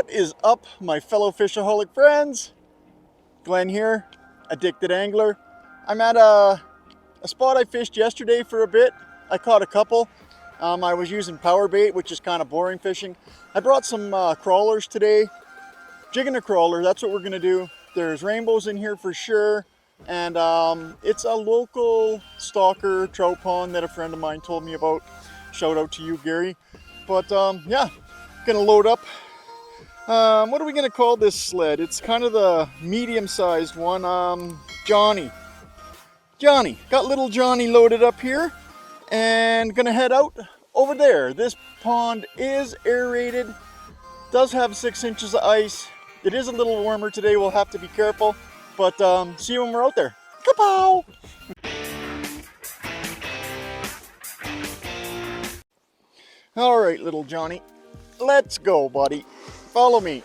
What is up, my fellow fishaholic friends? Glenn here, Addicted Angler. I'm at a spot I fished yesterday for a bit. I caught a couple. I was using power bait, which is kind of boring fishing. I brought some crawlers today. Jigging a crawler, that's what we're gonna do. There's rainbows in here for sure. And it's a local stalker trout pond that a friend of mine told me about. Shout out to you, Gary. But yeah, gonna load up. What are we gonna call this sled? It's kind of the medium-sized one. Johnny, got little Johnny loaded up here and gonna head out over there. This pond is aerated, does have 6 inches of ice. It is a little warmer today, we'll have to be careful, but see you when we're out there. Kapow! All right, little Johnny, let's go, buddy. Follow me.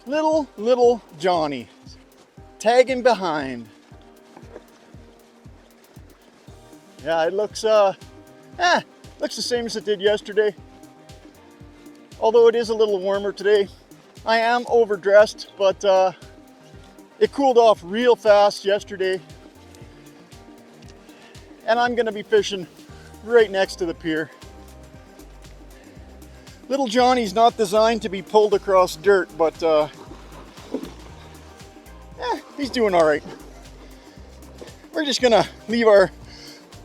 Little Johnny, tagging behind. Yeah, it looks looks the same as it did yesterday. Although it is a little warmer today. I am overdressed, but it cooled off real fast yesterday. And I'm gonna be fishing right next to the pier. Little Johnny's not designed to be pulled across dirt, but he's doing all right. We're just gonna leave our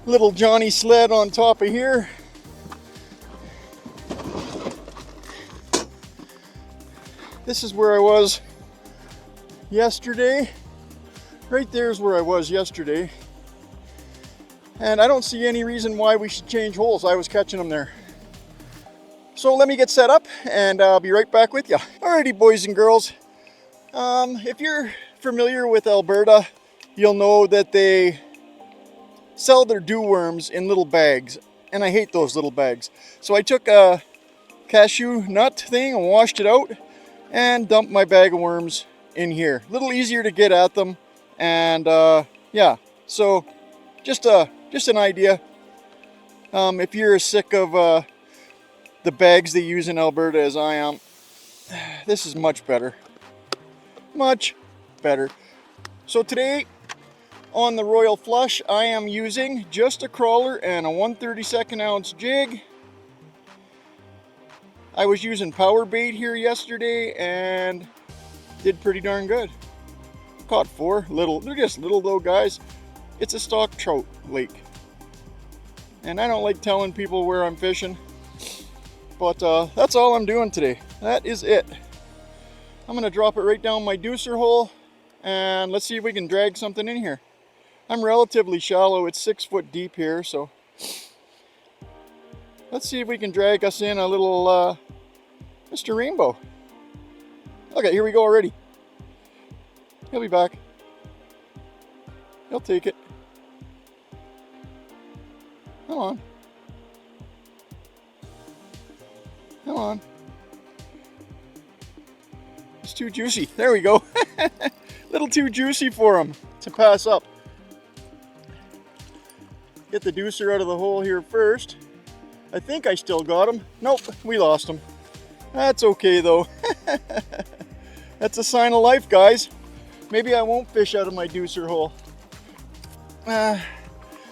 little Johnny sled on top of here. This is where I was yesterday. Right there's where I was yesterday. And I don't see any reason why we should change holes. I was catching them there. So let me get set up and I'll be right back with you. Alrighty, boys and girls. If you're familiar with Alberta, you'll know that they sell their dew worms in little bags. And I hate those little bags. So I took a cashew nut thing and washed it out and dumped my bag of worms in here. A little easier to get at them. And yeah, so just an idea. If you're as sick of the bags they use in Alberta as I am, this is much better. Much better. So today on the Royal Flush, I am using just a crawler and a 1/32 ounce jig. I was using power bait here yesterday and did pretty darn good. Caught 4 little, they're just little though, guys. It's a stock trout lake. And I don't like telling people where I'm fishing, but that's all I'm doing today. That is it. I'm gonna drop it right down my deucer hole and let's see if we can drag something in here. I'm relatively shallow, it's 6 foot deep here, so let's see if we can drag us in a little Mr. Rainbow. Okay, here we go already. He'll be back. He'll take it. Come on. Come on. It's too juicy. There we go. Little too juicy for him to pass up. Get the deucer out of the hole here first. I think I still got him. Nope, we lost him. That's okay though. That's a sign of life, guys. Maybe I won't fish out of my deucer hole.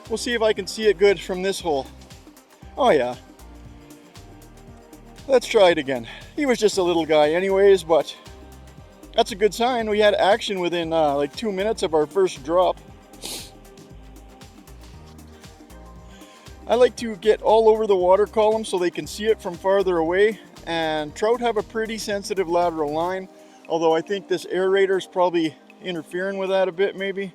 We'll see if I can see it good from this hole. Oh yeah. Let's try it again. He was just a little guy anyways, but that's a good sign. We had action within like 2 minutes of our first drop. I like to get all over the water column so they can see it from farther away, and trout have a pretty sensitive lateral line, although I think this aerator is probably interfering with that a bit maybe.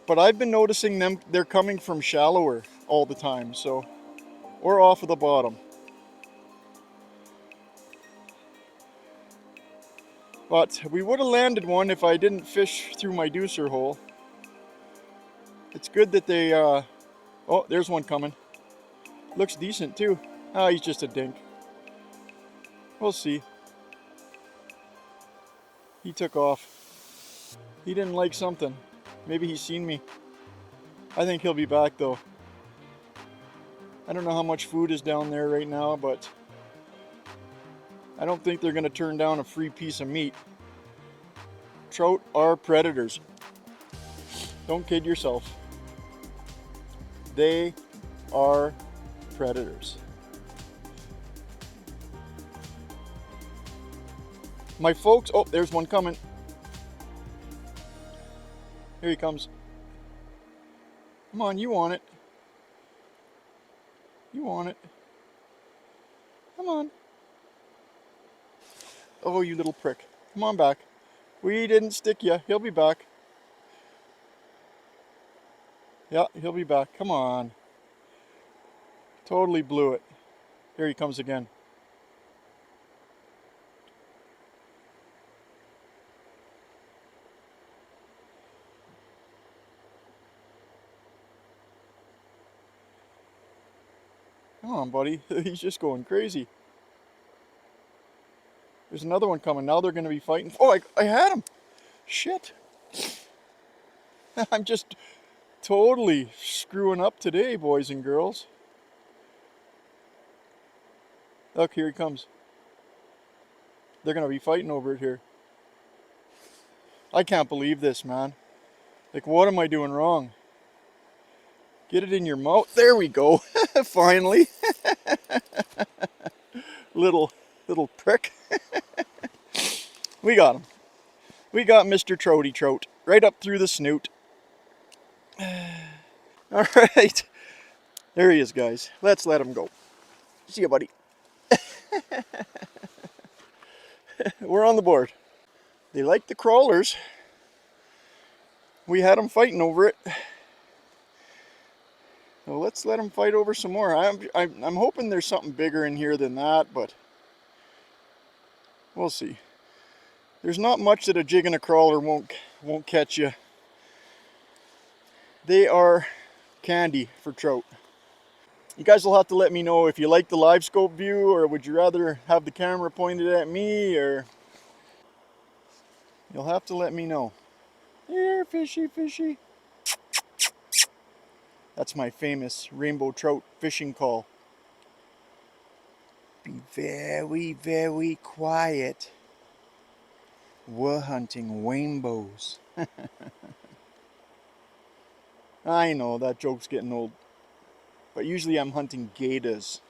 But I've been noticing them, they're coming from shallower all the time, so, or off of the bottom. But we would have landed one if I didn't fish through my deucer hole. It's good that they, oh, there's one coming. Looks decent too. Ah, he's just a dink. We'll see. He took off. He didn't like something. Maybe he's seen me. I think he'll be back though. I don't know how much food is down there right now, but I don't think they're going to turn down a free piece of meat. Trout are predators. Don't kid yourself. They are predators. My folks, oh, there's one coming. Here he comes. Come on, you want it. You want it. Come on. Oh, you little prick. Come on back. We didn't stick you. He'll be back. Yeah, he'll be back. Come on. Totally blew it. Here he comes again. Come on, buddy. He's just going crazy. There's another one coming. Now they're going to be fighting. Oh, I had him. Shit. I'm just totally screwing up today, boys and girls. Look, here he comes. They're going to be fighting over it here. I can't believe this, man. Like, what am I doing wrong? Get it in your mouth. There we go. Finally. little prick. We got him. We got Mr. Trouty Trout right up through the snoot. All right. There he is, guys. Let's let him go. See you, buddy. We're on the board. They like the crawlers. We had them fighting over it. Well, let's let them fight over some more. I'm hoping there's something bigger in here than that, but we'll see. There's not much that a jig and a crawler won't catch you. They are candy for trout. You guys will have to let me know if you like the live scope view, or would you rather have the camera pointed at me, or you'll have to let me know. Here, fishy, fishy. That's my famous rainbow trout fishing call. Be very, very quiet. We're hunting rainbows. I know, that joke's getting old. But usually I'm hunting gators.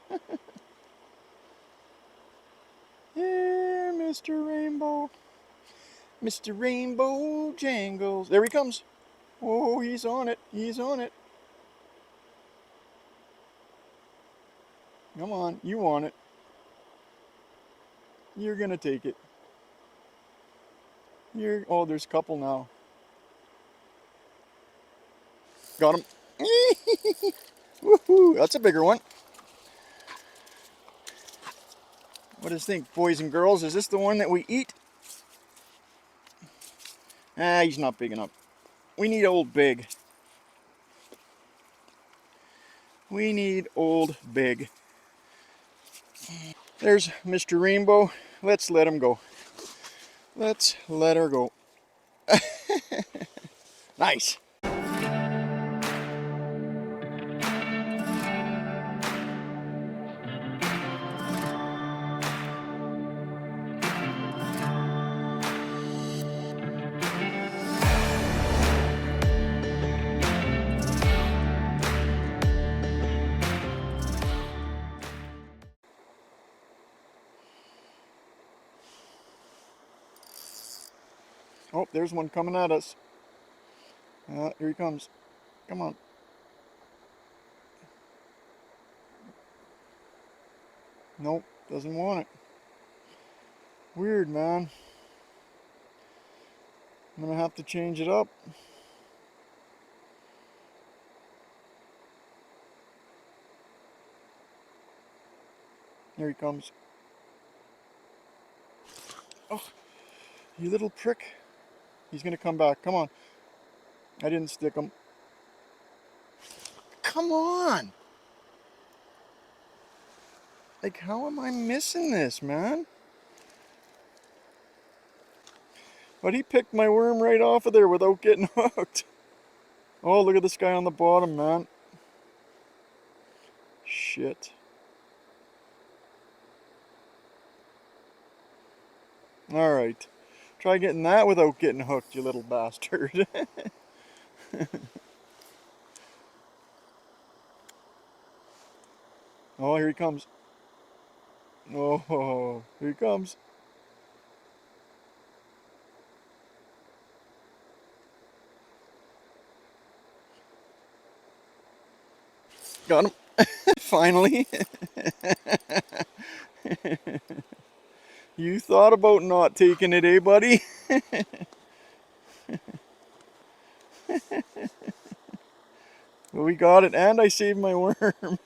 Here, Mr. Rainbow. Mr. Rainbow Jangles. There he comes. Oh, he's on it. He's on it. Come on, you want it. You're gonna take it. Oh, there's a couple now. Got him. Woohoo! That's a bigger one. What do you think, boys and girls? Is this the one that we eat? Ah, he's not big enough. We need old big. We need old big. There's Mr. Rainbow. Let's let him go. Let's let her go. Nice. Oh, there's one coming at us. Here he comes. Come on. Nope, doesn't want it. Weird, man. I'm gonna have to change it up. Here he comes. Oh, you little prick. He's gonna come back. Come on. I didn't stick him. Come on! Like, how am I missing this, man? But he picked my worm right off of there without getting hooked. Oh, look at this guy on the bottom, man. shit. Alright. Try getting that without getting hooked, you little bastard. Oh, here he comes. Oh, here he comes. Got him. Finally. You thought about not taking it, eh, buddy? Well, we got it, and I saved my worm.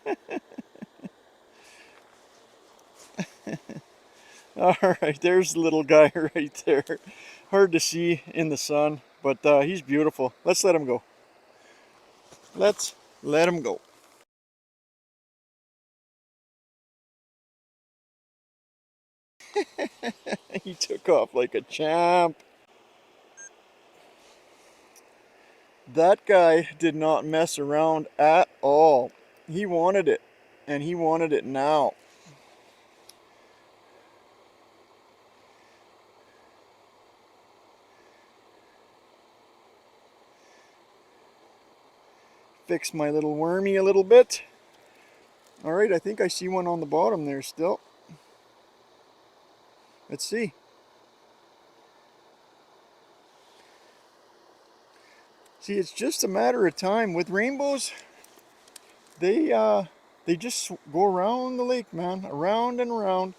Alright, there's the little guy right there. Hard to see in the sun, but he's beautiful. Let's let him go. Let's let him go. He took off like a champ. That guy did not mess around at all. He wanted it, and he wanted it now. Fix my little wormy a little bit. Alright, I think I see one on the bottom there still. Let's see. See, it's just a matter of time. With rainbows, they just go around the lake, man. Around and around.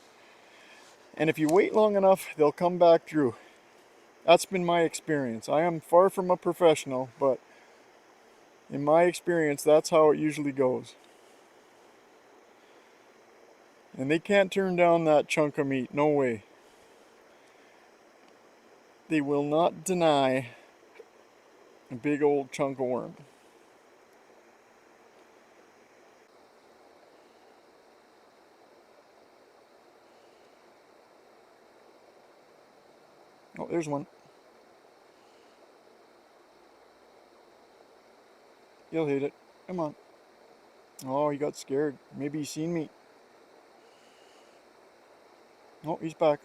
And if you wait long enough, they'll come back through. That's been my experience. I am far from a professional, but in my experience, that's how it usually goes. And they can't turn down that chunk of meat. No way. They will not deny a big old chunk of worm. Oh, there's one. You'll hit it. Come on. Oh, he got scared. Maybe he's seen me. Oh, he's back.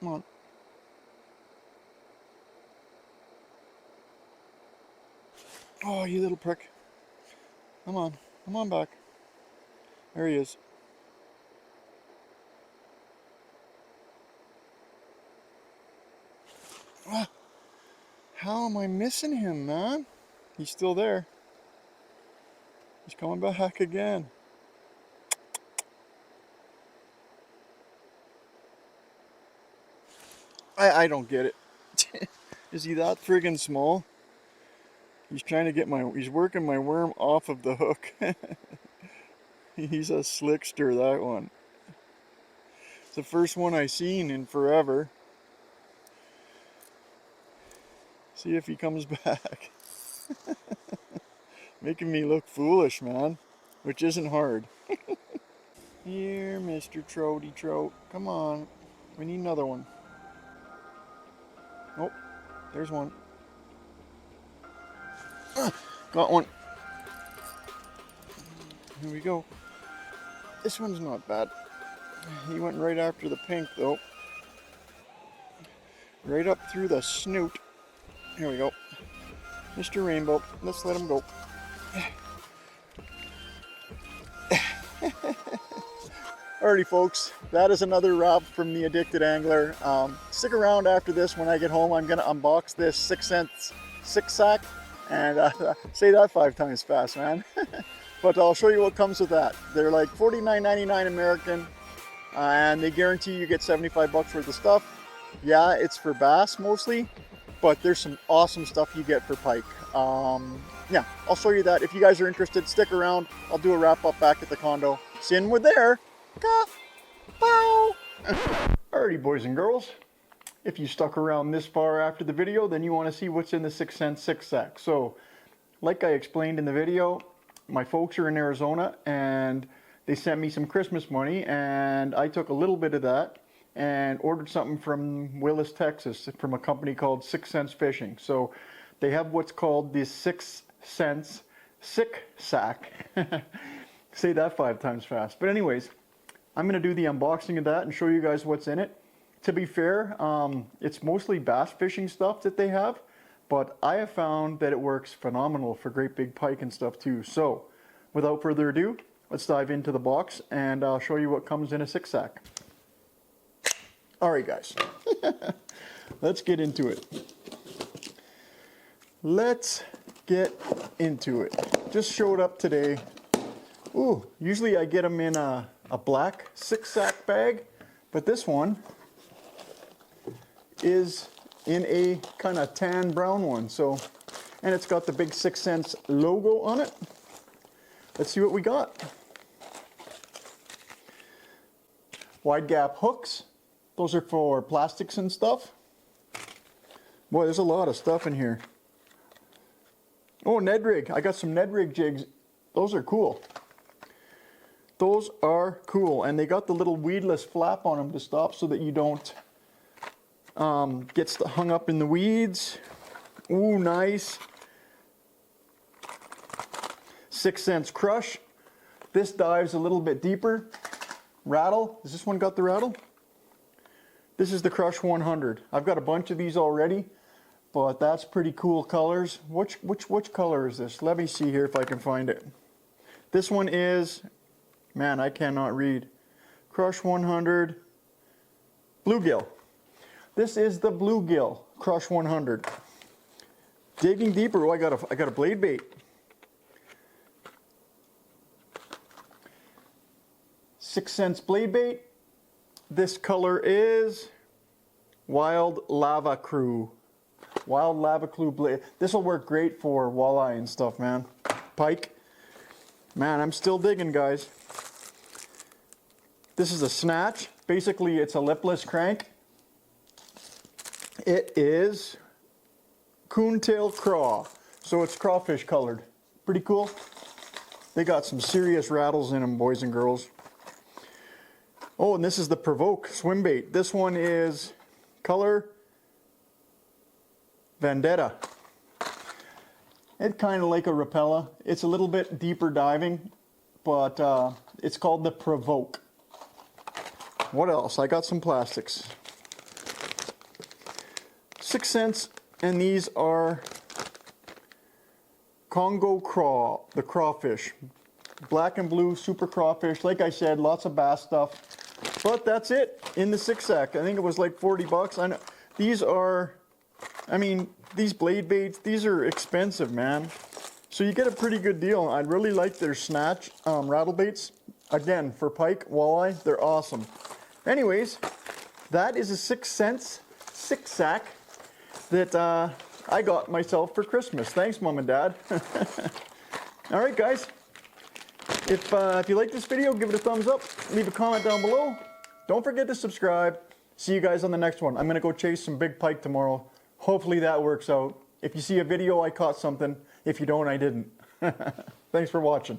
Come on. Oh, you little prick. Come on. Come on back. There he is. Ah, how am I missing him, man? He's still there. He's coming back again. I don't get it. Is he that friggin' small? He's trying to get he's working my worm off of the hook. He's a slickster, that one. It's the first one I've seen in forever. See if he comes back. Making me look foolish, man. Which isn't hard. Here, Mr. Trouty Trout. Come on. We need another one. Oh, there's one. Got one. Here we go. This one's not bad. He went right after the pink, though. Right up through the snoot. Here we go. Mr. Rainbow. Let's let him go. Alrighty, folks. That is another wrap from the Addicted Angler. Stick around after this. When I get home, I'm going to unbox this 6 cents 6-sack. And say that 5 times fast, man. But I'll show you what comes with that. They're like $49.99 American. And they guarantee you get 75 bucks worth of stuff. Yeah, it's for bass mostly. But there's some awesome stuff you get for pike. Yeah, I'll show you that. If you guys are interested, stick around. I'll do a wrap up back at the condo. Sin, we're there. Bow. Alrighty, boys and girls. If you stuck around this far after the video, then you want to see what's in the 6 cent 6-sack. So, like I explained in the video, my folks are in Arizona and they sent me some Christmas money, and I took a little bit of that and ordered something from Willis, Texas, from a company called 6 Cents Fishing. So they have what's called the 6 Cents Sick Sack. Say that 5 times fast. But anyways, I'm going to do the unboxing of that and show you guys what's in it. To be fair, it's mostly bass fishing stuff that they have, but I have found that it works phenomenal for great big pike and stuff too. So without further ado, let's dive into the box and I'll show you what comes in a 6 sack. Alright guys, let's get into it. Let's get into it. Just showed up today. Ooh, usually I get them in a black 6 sack bag, but this one is in a kind of tan brown one. So, and it's got the big 6 Cents logo on it. Let's see what we got. Wide gap hooks. Those are for plastics and stuff. Boy, there's a lot of stuff in here. Oh, Ned rig. I got some Ned rig jigs. Those are cool. Those are cool. And they got the little weedless flap on them to stop so that you don't get hung up in the weeds. Ooh, nice. 6 Cents Crush. This dives a little bit deeper. Rattle. Has this one got the rattle? This is the Crush 100. I've got a bunch of these already, but that's pretty cool colors. Which color is this? Let me see here if I can find it. This one is, man, I cannot read. Crush 100 Bluegill. This is the Bluegill Crush 100. Digging deeper. Oh, I got a blade bait. 6 Cents blade bait. This color is Wild Lava Crew. Wild Lava Crew blade. This will work great for walleye and stuff, man. Pike. Man, I'm still digging, guys. This is a snatch. Basically, it's a lipless crank. It is coontail craw. So it's crawfish colored. Pretty cool. They got some serious rattles in them, boys and girls. Oh, and this is the Provoke swim bait. This one is color Vendetta. It's kind of like a Rapella. It's a little bit deeper diving, but it's called the Provoke. What else? I got some plastics. 6 Cents, and these are Congo Craw, the crawfish. Black and blue super crawfish. Like I said, lots of bass stuff. But that's it in the 6 sack. I think it was like 40 bucks. I know these are, I mean, these blade baits, these are expensive, man. So you get a pretty good deal. I really like their snatch rattle baits. Again, for pike, walleye, they're awesome. Anyways, that is a 6 Cents 6 sack that I got myself for Christmas. Thanks, Mom and Dad. All right, guys. If you like this video, give it a thumbs up. Leave a comment down below. Don't forget to subscribe. See you guys on the next one. I'm going to go chase some big pike tomorrow. Hopefully that works out. If you see a video, I caught something. If you don't, I didn't. Thanks for watching.